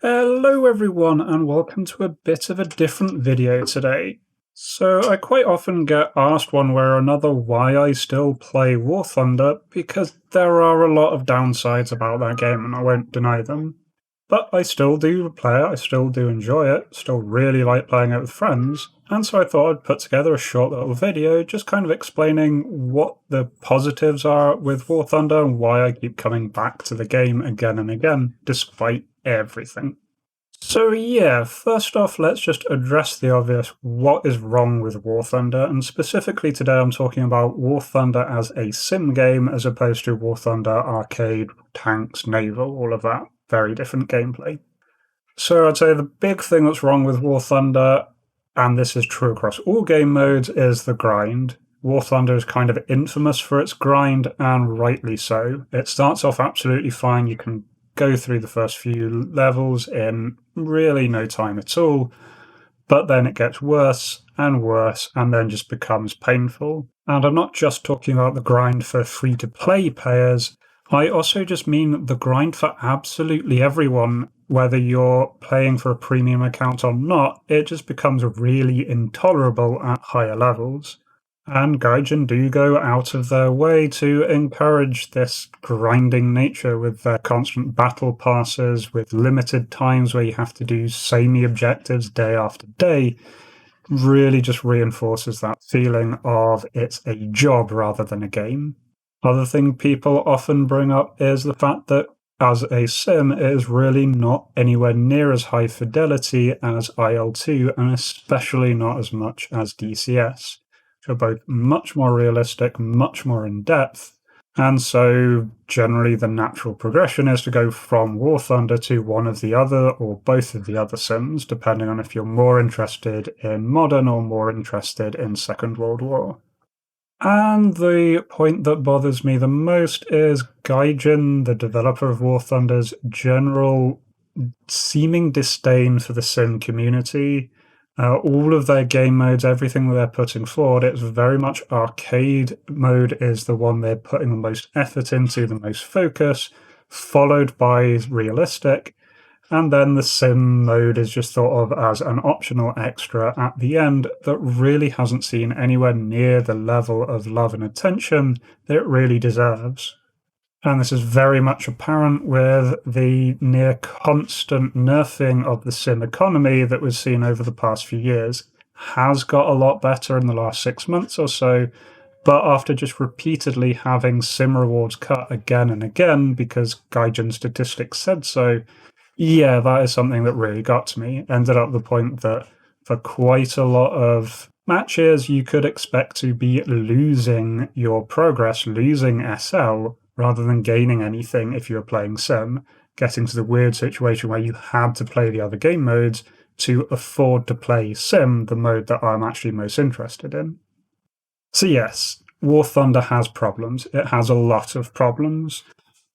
Hello everyone and welcome to a bit of a different video today. So I quite often get asked one way or another why I still play War Thunder, because there are a lot of downsides about that game and I won't deny them. But I still do play it, I still do enjoy it, still really like playing it with friends, and so I thought I'd put together a short little video just kind of explaining what the positives are with War Thunder and why I keep coming back to the game again and again, despite everything. So yeah, first off, let's just address the obvious: what is wrong with War Thunder? And specifically today I'm talking about War Thunder as a sim game as opposed to War Thunder arcade, tanks, naval, all of that very different gameplay. So I'd say the big thing that's wrong with War Thunder, and this is true across all game modes, is the grind. War Thunder is kind of infamous for its grind, and rightly so. It starts off absolutely fine, you can go through the first few levels in really no time at all, but then it gets worse and then just becomes painful. And I'm not just talking about the grind for free-to-play players, I also just mean the grind for absolutely everyone. Whether you're playing for a premium account or not, it just becomes really intolerable at higher levels. And Gaijin do go out of their way to encourage this grinding nature with their constant battle passes, with limited times where you have to do samey objectives day after day. Really just reinforces that feeling of it's a job rather than a game. Other thing people often bring up is the fact that as a sim, it is really not anywhere near as high fidelity as IL-2, and especially not as much as DCS. Are both much more realistic, much more in-depth, and so generally the natural progression is to go from War Thunder to one of the other or both of the other sims, depending on if you're more interested in modern or more interested in Second World War. And the point that bothers me the most is Gaijin, the developer of War Thunder's general seeming disdain for the sim community. All of their game modes, everything that they're putting forward, it's very much arcade mode is the one they're putting the most effort into, the most focus, followed by realistic, and then the sim mode is just thought of as an optional extra at the end that really hasn't seen anywhere near the level of love and attention that it really deserves. And this is very much apparent with the near constant nerfing of the sim economy that we've seen over the past few years. Has got a lot better in the last 6 months or so, but after just repeatedly having sim rewards cut again and again because Gaijin statistics said so, yeah, that is something that really got to me. Ended up the point that for quite a lot of matches, you could expect to be losing your progress, losing SL, rather than gaining anything if you were playing sim, getting to the weird situation where you had to play the other game modes to afford to play sim, the mode that I'm actually most interested in. So yes, War Thunder has problems. It has a lot of problems.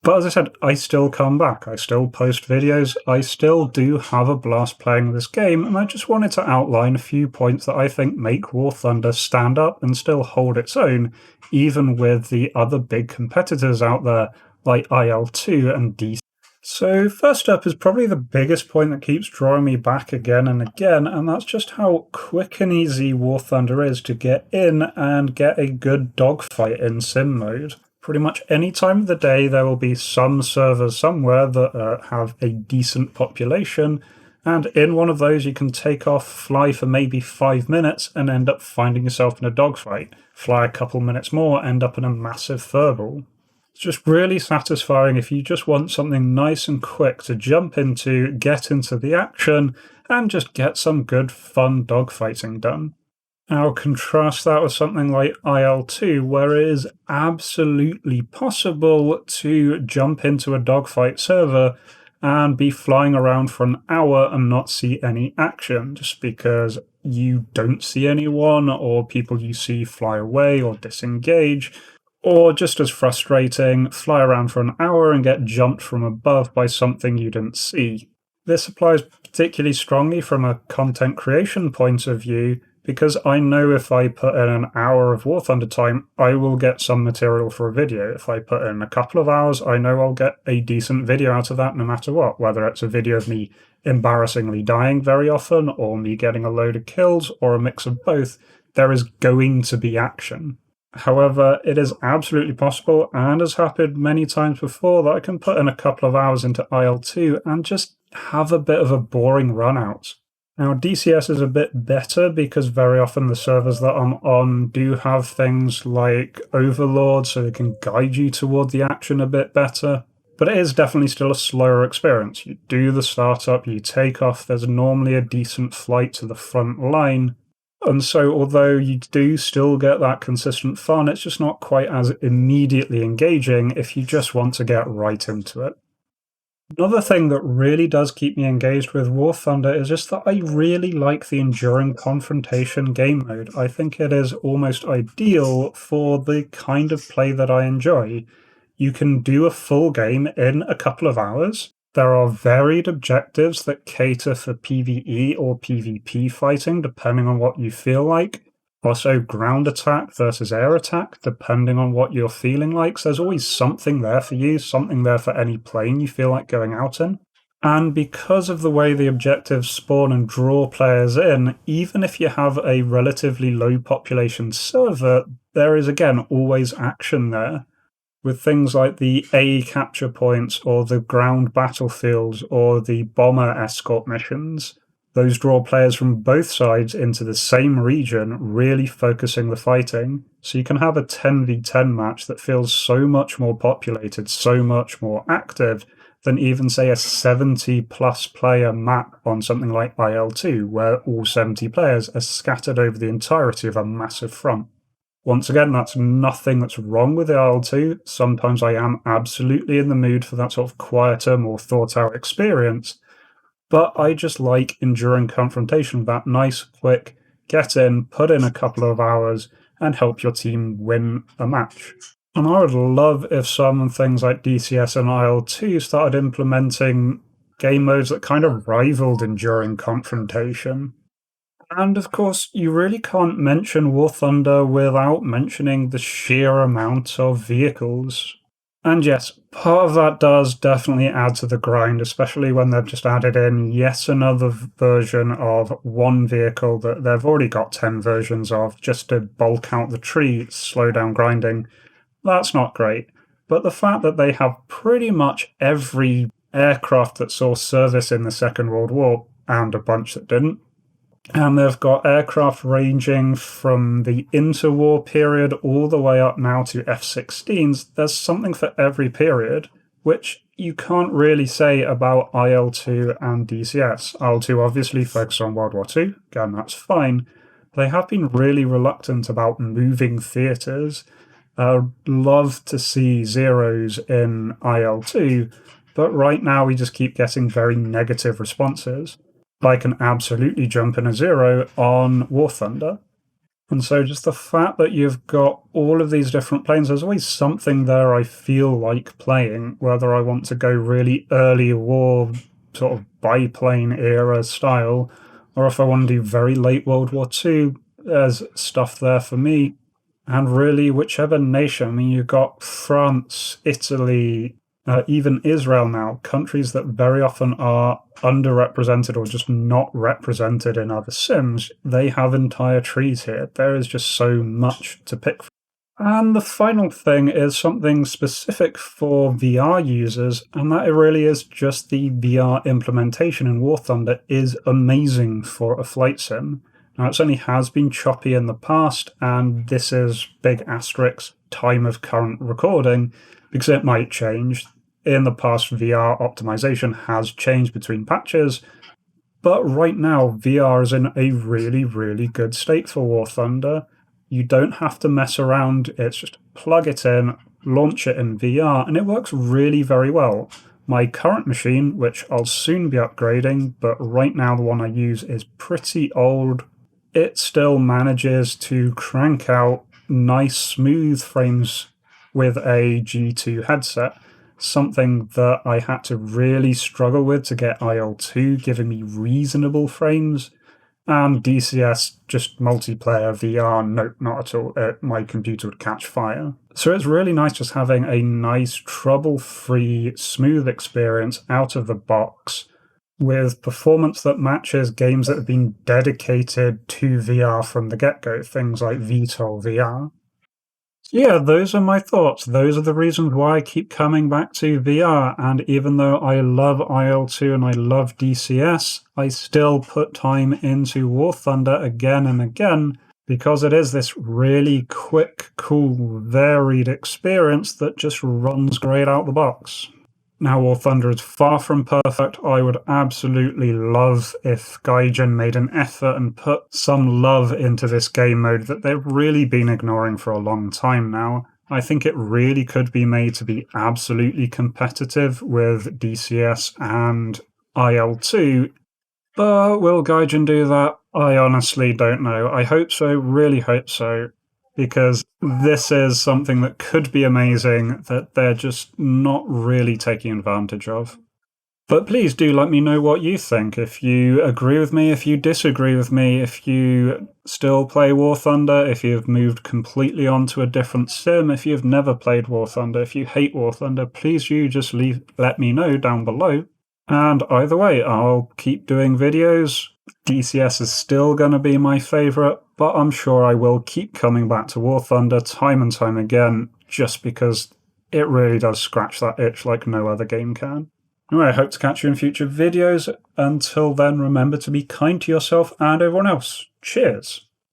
But as I said, I still come back, I still post videos, I still do have a blast playing this game, and I just wanted to outline a few points that I think make War Thunder stand up and still hold its own, even with the other big competitors out there like IL-2 and DCS. So first up is probably the biggest point that keeps drawing me back again and again, and that's just how quick and easy War Thunder is to get in and get a good dogfight in sim mode. Pretty much any time of the day there will be some servers somewhere that have a decent population, and in one of those you can take off, fly for maybe 5 minutes, and end up finding yourself in a dogfight. Fly a couple minutes more, end up in a massive furball. It's just really satisfying if you just want something nice and quick to jump into, get into the action, and just get some good fun dogfighting done. I'll contrast that with something like IL-2, where it is absolutely possible to jump into a dogfight server and be flying around for an hour and not see any action, just because you don't see anyone, or people you see fly away or disengage, or just as frustrating, fly around for an hour and get jumped from above by something you didn't see. This applies particularly strongly from a content creation point of view, because I know if I put in an hour of War Thunder time, I will get some material for a video. If I put in a couple of hours, I know I'll get a decent video out of that no matter what, whether it's a video of me embarrassingly dying very often, or me getting a load of kills, or a mix of both. There is going to be action. However, it is absolutely possible, and has happened many times before, that I can put in a couple of hours into IL-2 and just have a bit of a boring run out. Now, DCS is a bit better because very often the servers that I'm on do have things like Overlord, so they can guide you toward the action a bit better. But it is definitely still a slower experience. You do the startup, you take off, there's normally a decent flight to the front line. And so, although you do still get that consistent fun, it's just not quite as immediately engaging if you just want to get right into it. Another thing that really does keep me engaged with War Thunder is just that I really like the enduring confrontation game mode. I think it is almost ideal for the kind of play that I enjoy. You can do a full game in a couple of hours. There are varied objectives that cater for PvE or PvP fighting, depending on what you feel like. Also, ground attack versus air attack, depending on what you're feeling like. So there's always something there for you, something there for any plane you feel like going out in. And because of the way the objectives spawn and draw players in, even if you have a relatively low population server, there is again always action there. With things like the A capture points or the ground battlefields or the bomber escort missions, those draw players from both sides into the same region, really focusing the fighting. So you can have a 10v10 match that feels so much more populated, so much more active than even, say, a 70-plus player map on something like IL-2, where all 70 players are scattered over the entirety of a massive front. Once again, that's nothing that's wrong with IL-2. Sometimes I am absolutely in the mood for that sort of quieter, more thought-out experience. But I just like enduring confrontation, that nice, quick, get in, put in a couple of hours, and help your team win a match. And I would love if some things like DCS and IL-2 started implementing game modes that kind of rivaled enduring confrontation. And of course, you really can't mention War Thunder without mentioning the sheer amount of vehicles. And yes, part of that does definitely add to the grind, especially when they've just added in yet another version of one vehicle that they've already got 10 versions of, just to bulk out the tree, slow down grinding. That's not great. But the fact that they have pretty much every aircraft that saw service in the Second World War, and a bunch that didn't, and they've got aircraft ranging from the interwar period all the way up now to F-16s. There's something for every period, which you can't really say about IL-2 and DCS. IL-2 obviously focuses on World War II, again, that's fine. They have been really reluctant about moving theatres. Love to see zeros in IL-2, but right now we just keep getting very negative responses. I can absolutely jump in a zero on War Thunder. And so just the fact that you've got all of these different planes, there's always something there I feel like playing, whether I want to go really early war, sort of biplane era style, or if I want to do very late World War II, there's stuff there for me. And really, whichever nation, I mean, you've got France, Italy, even Israel now, countries that very often are underrepresented or just not represented in other sims, they have entire trees here. There is just so much to pick from. And the final thing is something specific for VR users, and that it really is just the VR implementation in War Thunder is amazing for a flight sim. Now, it certainly has been choppy in the past, and this is big asterisk time of current recording, because it might change. In the past, VR optimization has changed between patches, but right now, VR is in a really, really good state for War Thunder. You don't have to mess around, it's just plug it in, launch it in VR, and it works really very well. My current machine, which I'll soon be upgrading, but right now the one I use is pretty old, it still manages to crank out nice, smooth frames with a G2 headset. Something that I had to really struggle with to get IL-2 giving me reasonable frames. And DCS, just multiplayer VR, nope, not at all. My computer would catch fire. So it's really nice just having a nice, trouble-free, smooth experience out of the box with performance that matches games that have been dedicated to VR from the get-go, things like VTOL VR. Yeah, those are my thoughts. Those are the reasons why I keep coming back to VR. And even though I love IL-2 and I love DCS, I still put time into War Thunder again and again because it is this really quick, cool, varied experience that just runs great out the box. Now, War Thunder is far from perfect. I would absolutely love if Gaijin made an effort and put some love into this game mode that they've really been ignoring for a long time now. I think it really could be made to be absolutely competitive with DCS and IL-2, but will Gaijin do that? I honestly don't know. I hope so, really hope so, because this is something that could be amazing that they're just not really taking advantage of. But please do let me know what you think. If you agree with me, if you disagree with me, if you still play War Thunder, if you've moved completely onto a different sim, if you've never played War Thunder, if you hate War Thunder, please just let me know down below. And either way, I'll keep doing videos. DCS is still going to be my favorite, but I'm sure I will keep coming back to War Thunder time and time again, just because it really does scratch that itch like no other game can. Anyway, I hope to catch you in future videos. Until then, remember to be kind to yourself and everyone else. Cheers!